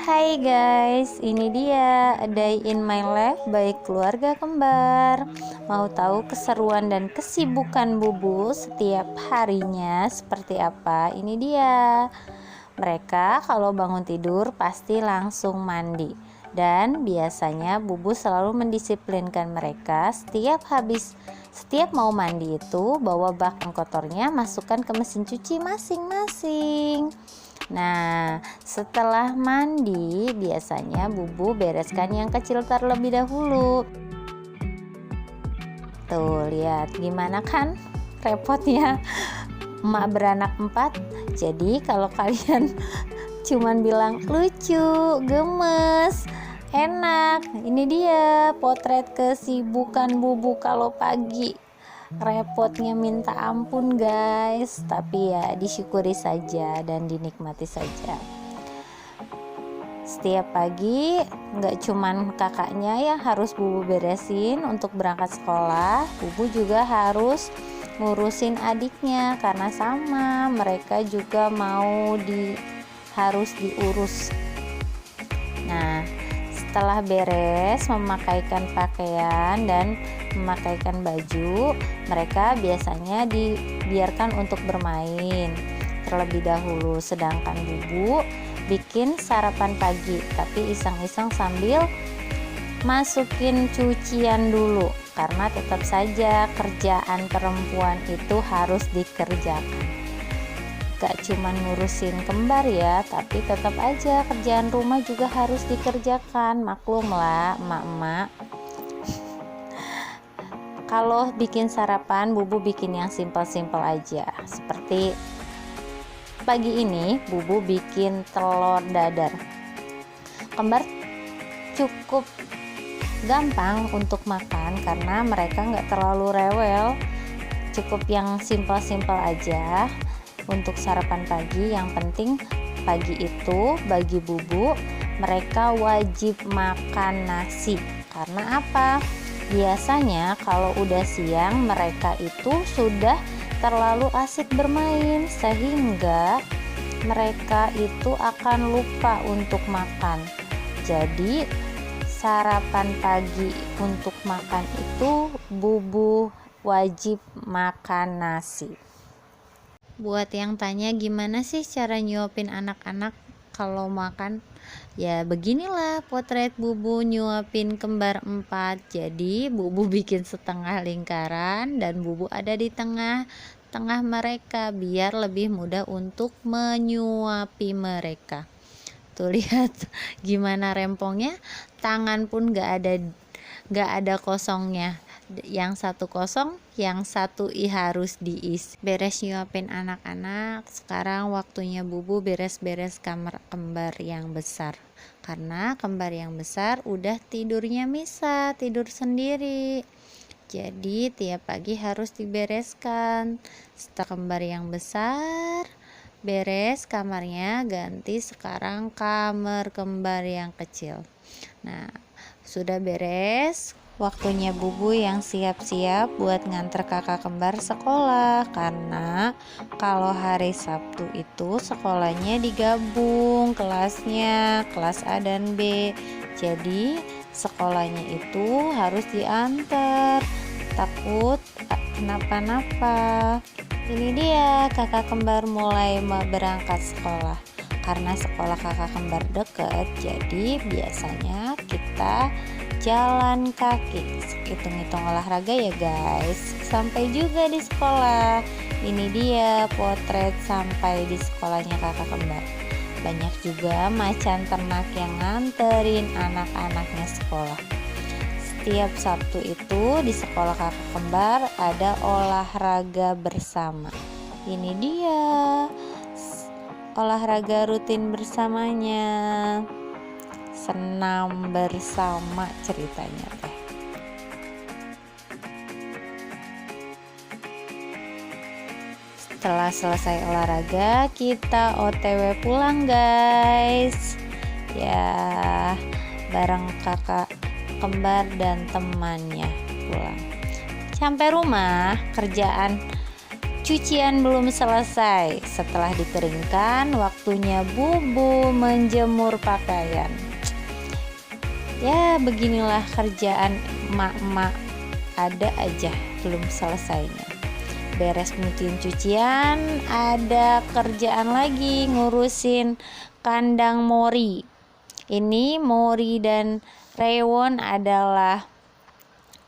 Hai guys, ini dia A Day in My Life by keluarga kembar. Mau tahu keseruan dan kesibukan Bubu setiap harinya seperti apa? Ini dia. Mereka kalau bangun tidur pasti langsung mandi. Dan biasanya Bubu selalu mendisiplinkan mereka setiap mau mandi itu bawa bak yang kotornya masukkan ke mesin cuci masing-masing. Nah, setelah mandi biasanya Bubu bereskan yang kecil terlebih dahulu. Tuh, lihat gimana kan repotnya emak beranak 4. Jadi kalau kalian cuman bilang lucu, gemes, enak, ini dia potret kesibukan Bubu kalau pagi. Repotnya minta ampun guys, tapi ya disyukuri saja dan dinikmati saja. Setiap pagi nggak cuman kakaknya yang harus Bubu beresin untuk berangkat sekolah, Bubu juga harus ngurusin adiknya karena sama mereka juga harus diurus. Nah, setelah beres memakaikan pakaian dan memakaikan baju, mereka biasanya dibiarkan untuk bermain terlebih dahulu, sedangkan Bubu bikin sarapan pagi tapi iseng-iseng sambil masukin cucian dulu karena tetap saja kerjaan perempuan itu harus dikerjakan. Gak cuma ngurusin kembar ya, tapi tetap aja kerjaan rumah juga harus dikerjakan. Maklum lah emak-emak. Kalau bikin sarapan, Bubu bikin yang simpel-simpel aja. Seperti pagi ini, Bubu bikin telur dadar. Kembar cukup gampang untuk makan karena mereka nggak terlalu rewel. Cukup yang simpel-simpel aja untuk sarapan pagi. Yang penting pagi itu bagi Bubu mereka wajib makan nasi. Karena apa? Biasanya kalau udah siang mereka itu sudah terlalu asik bermain sehingga mereka itu akan lupa untuk makan. Jadi sarapan pagi untuk makan itu Bubu wajib makan nasi. Buat yang tanya gimana sih cara nyuapin anak-anak kalau makan, ya beginilah potret Bubu nyuapin kembar 4. Jadi Bubu bikin setengah lingkaran dan Bubu ada di tengah mereka biar lebih mudah untuk menyuapi mereka. Tuh lihat gimana rempongnya, tangan pun gak ada kosongnya. Yang satu kosong, yang satu harus diisi. Beres nyuapin anak-anak, sekarang waktunya Bubu beres-beres kamar kembar yang besar. Karena kembar yang besar udah tidurnya misah, tidur sendiri. Jadi tiap pagi harus dibereskan. Setelah kembar yang besar beres kamarnya, ganti sekarang kamar kembar yang kecil. Nah, sudah beres, waktunya Bubu yang siap-siap buat nganter kakak kembar sekolah. Karena kalau hari Sabtu itu sekolahnya digabung kelasnya, kelas A dan B. Jadi sekolahnya itu harus diantar, takut kenapa-napa. Ini dia kakak kembar mulai berangkat sekolah. Karena sekolah kakak kembar deket, jadi biasanya kita jalan kaki. Hitung-hitung olahraga ya guys. Sampai juga di sekolah. Ini dia potret sampai di sekolahnya kakak kembar. Banyak juga macan ternak yang nganterin anak-anaknya sekolah. Setiap Sabtu itu di sekolah kakak kembar ada olahraga bersama. Ini dia olahraga rutin bersamanya, senam bersama ceritanya teh. Setelah selesai olahraga kita OTW pulang guys ya, bareng kakak kembar dan temannya pulang. Sampai rumah kerjaan Cucian belum selesai. Setelah dikeringkan, waktunya Bubu menjemur pakaian. Ya, beginilah kerjaan emak-emak, ada aja belum selesainya. Beres nyuciin cucian, ada kerjaan lagi ngurusin kandang Mori. Ini Mori dan Rewon adalah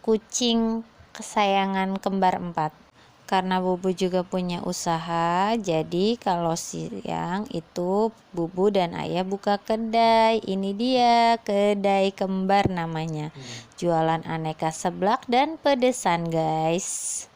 kucing kesayangan kembar 4. Karena Bubu juga punya usaha, jadi kalau siang itu Bubu dan Ayah buka kedai. Ini dia kedai kembar namanya. Jualan aneka seblak dan pedesan, guys.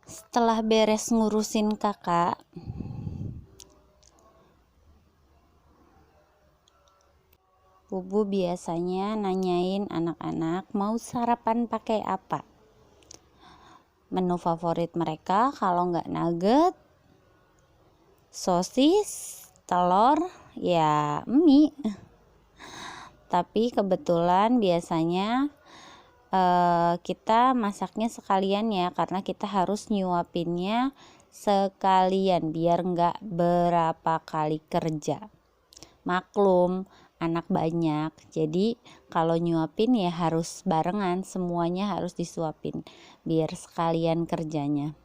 Setelah beres ngurusin kakak, Bubu biasanya nanyain anak-anak mau sarapan pakai apa. Menu favorit mereka kalau nggak nugget, sosis, telur, ya mie. Tapi kebetulan biasanya kita masaknya sekalian ya, karena kita harus nyuapinnya sekalian biar nggak berapa kali kerja. Maklum anak banyak, jadi kalau nyuapin ya harus barengan, semuanya harus disuapin biar sekalian kerjanya.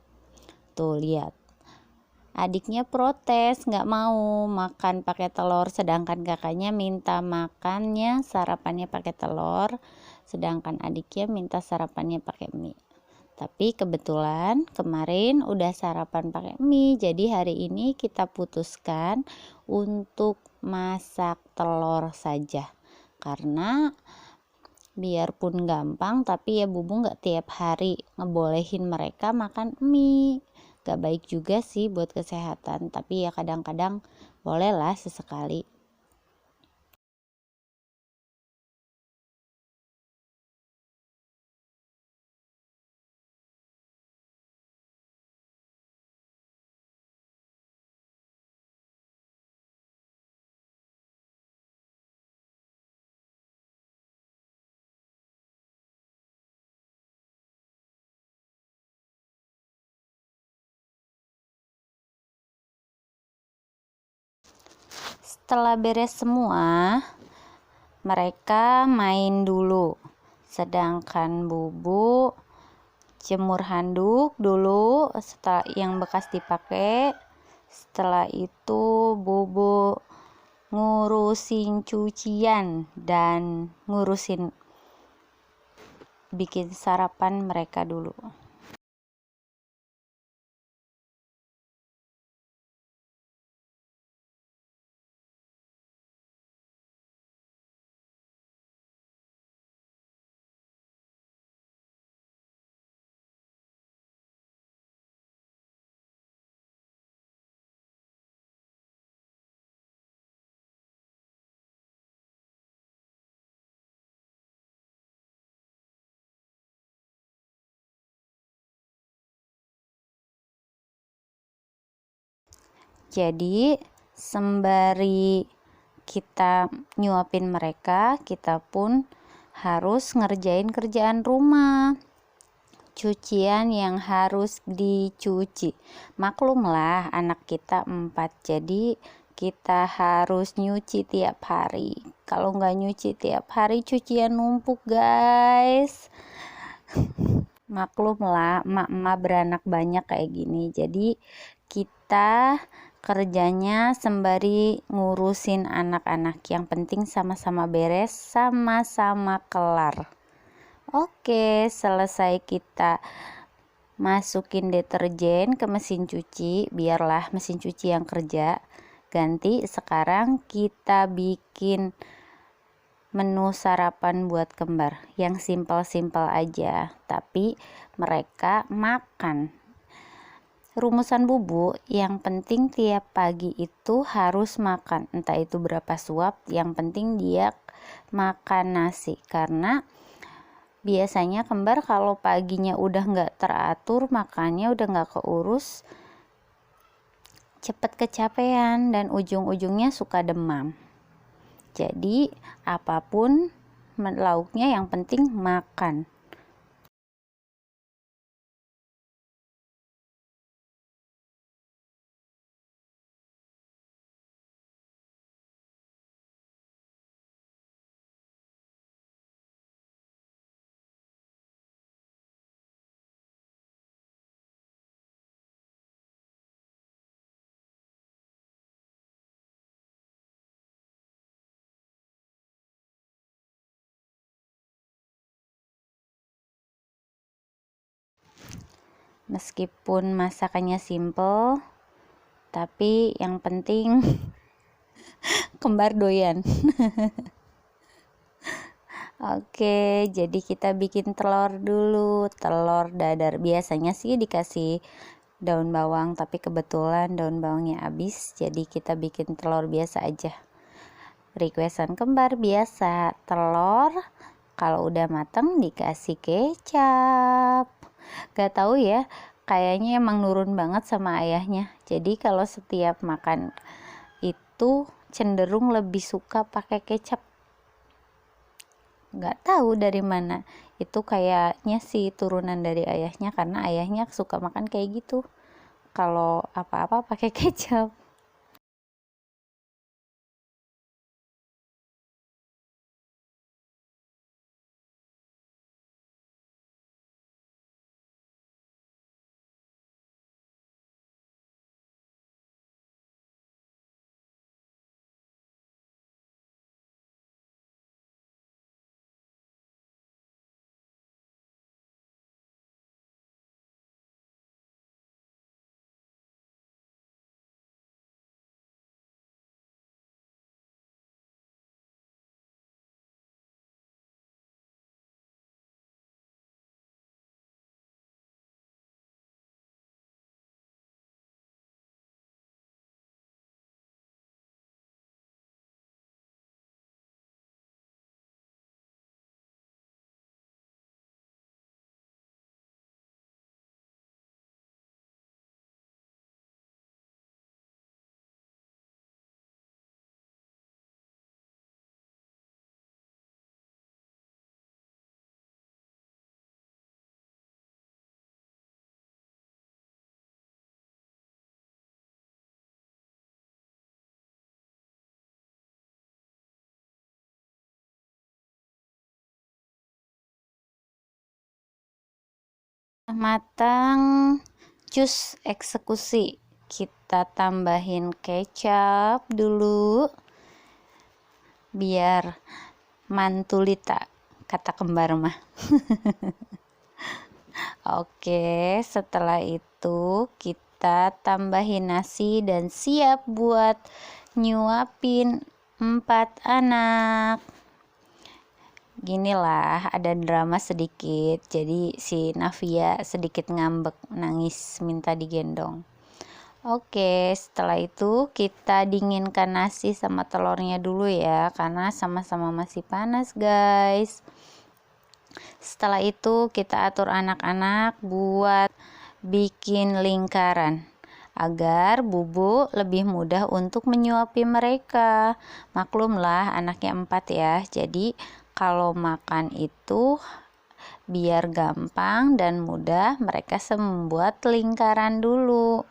Tuh lihat, adiknya protes nggak mau makan pakai telur, sedangkan kakaknya minta makannya sarapannya pakai telur, sedangkan adiknya minta sarapannya pakai mie. Tapi kebetulan kemarin udah sarapan pakai mie, jadi hari ini kita putuskan untuk masak telur saja, karena biarpun gampang tapi ya Bubu nggak tiap hari ngebolehin mereka makan mie, gak baik juga sih buat kesehatan, tapi ya kadang-kadang bolehlah sesekali. Setelah beres semua, mereka main dulu, sedangkan Bubu jemur handuk dulu setelah yang bekas dipakai. Setelah itu Bubu ngurusin cucian dan ngurusin bikin sarapan mereka dulu. Jadi sembari kita nyuapin mereka, kita pun harus ngerjain kerjaan rumah, cucian yang harus dicuci. Maklumlah anak kita 4, jadi kita harus nyuci tiap hari. Kalau nggak nyuci tiap hari, cucian numpuk guys. Maklumlah emak-emak beranak banyak kayak gini, jadi kita kerjanya sembari ngurusin anak-anak. Yang penting sama-sama beres, sama-sama kelar. Oke, selesai kita masukin deterjen ke mesin cuci, biarlah mesin cuci yang kerja. Ganti, sekarang kita bikin menu sarapan buat kembar yang simpel-simpel aja, tapi mereka makan. Rumusan bubu, yang penting tiap pagi itu harus makan, entah itu berapa suap, yang penting dia makan nasi. Karena biasanya kembar kalau paginya udah nggak teratur, makannya udah nggak keurus, cepet kecapean dan ujung-ujungnya suka demam. Jadi apapun lauknya yang penting makan. Meskipun masakannya simple, tapi yang penting kembar doyan. Oke, jadi kita bikin telur dulu, telur dadar. Biasanya sih dikasih daun bawang, tapi kebetulan daun bawangnya habis, jadi kita bikin telur biasa aja. Requestan kembar biasa, telur kalau udah mateng dikasih kecap. Gak tahu ya, kayaknya emang nurun banget sama ayahnya. Jadi kalau setiap makan itu cenderung lebih suka pakai kecap. Gak tahu dari mana. Itu kayaknya sih turunan dari ayahnya, karena ayahnya suka makan kayak gitu. Kalau apa-apa pakai kecap. Matang, cus eksekusi. Kita tambahin kecap dulu biar mantulita, kata kembar mah. Oke, setelah itu kita tambahin nasi dan siap buat nyuapin 4 anak. Ginilah, ada drama sedikit, jadi si Navia sedikit ngambek, nangis minta digendong. Oke, setelah itu kita dinginkan nasi sama telurnya dulu ya, karena sama-sama masih panas guys. Setelah itu kita atur anak-anak buat bikin lingkaran. agar Bubu lebih mudah untuk menyuapi mereka. Maklumlah anaknya 4 ya, jadi kalau makan itu biar gampang dan mudah, mereka membuat lingkaran dulu.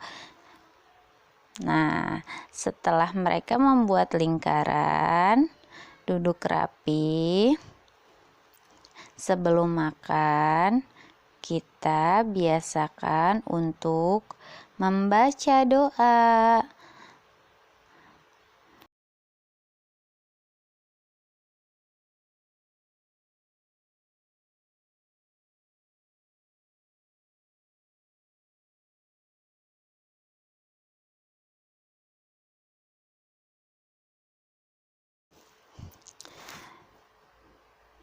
Nah, setelah mereka membuat lingkaran, duduk rapi. Sebelum makan, kita biasakan untuk membaca doa.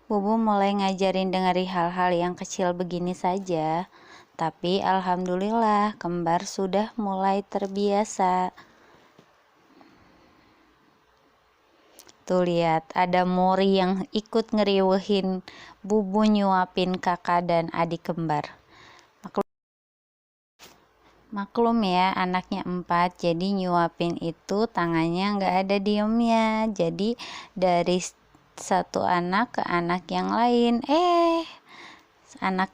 Bubu mulai ngajarin dari hal-hal yang kecil begini saja, tapi alhamdulillah kembar sudah mulai terbiasa. Tuh lihat, ada Mori yang ikut ngeriwehin Bubu nyuapin kakak dan adik kembar. Maklum ya, anaknya 4, jadi nyuapin itu tangannya nggak ada diemnya. Jadi dari satu anak ke anak yang lain, anak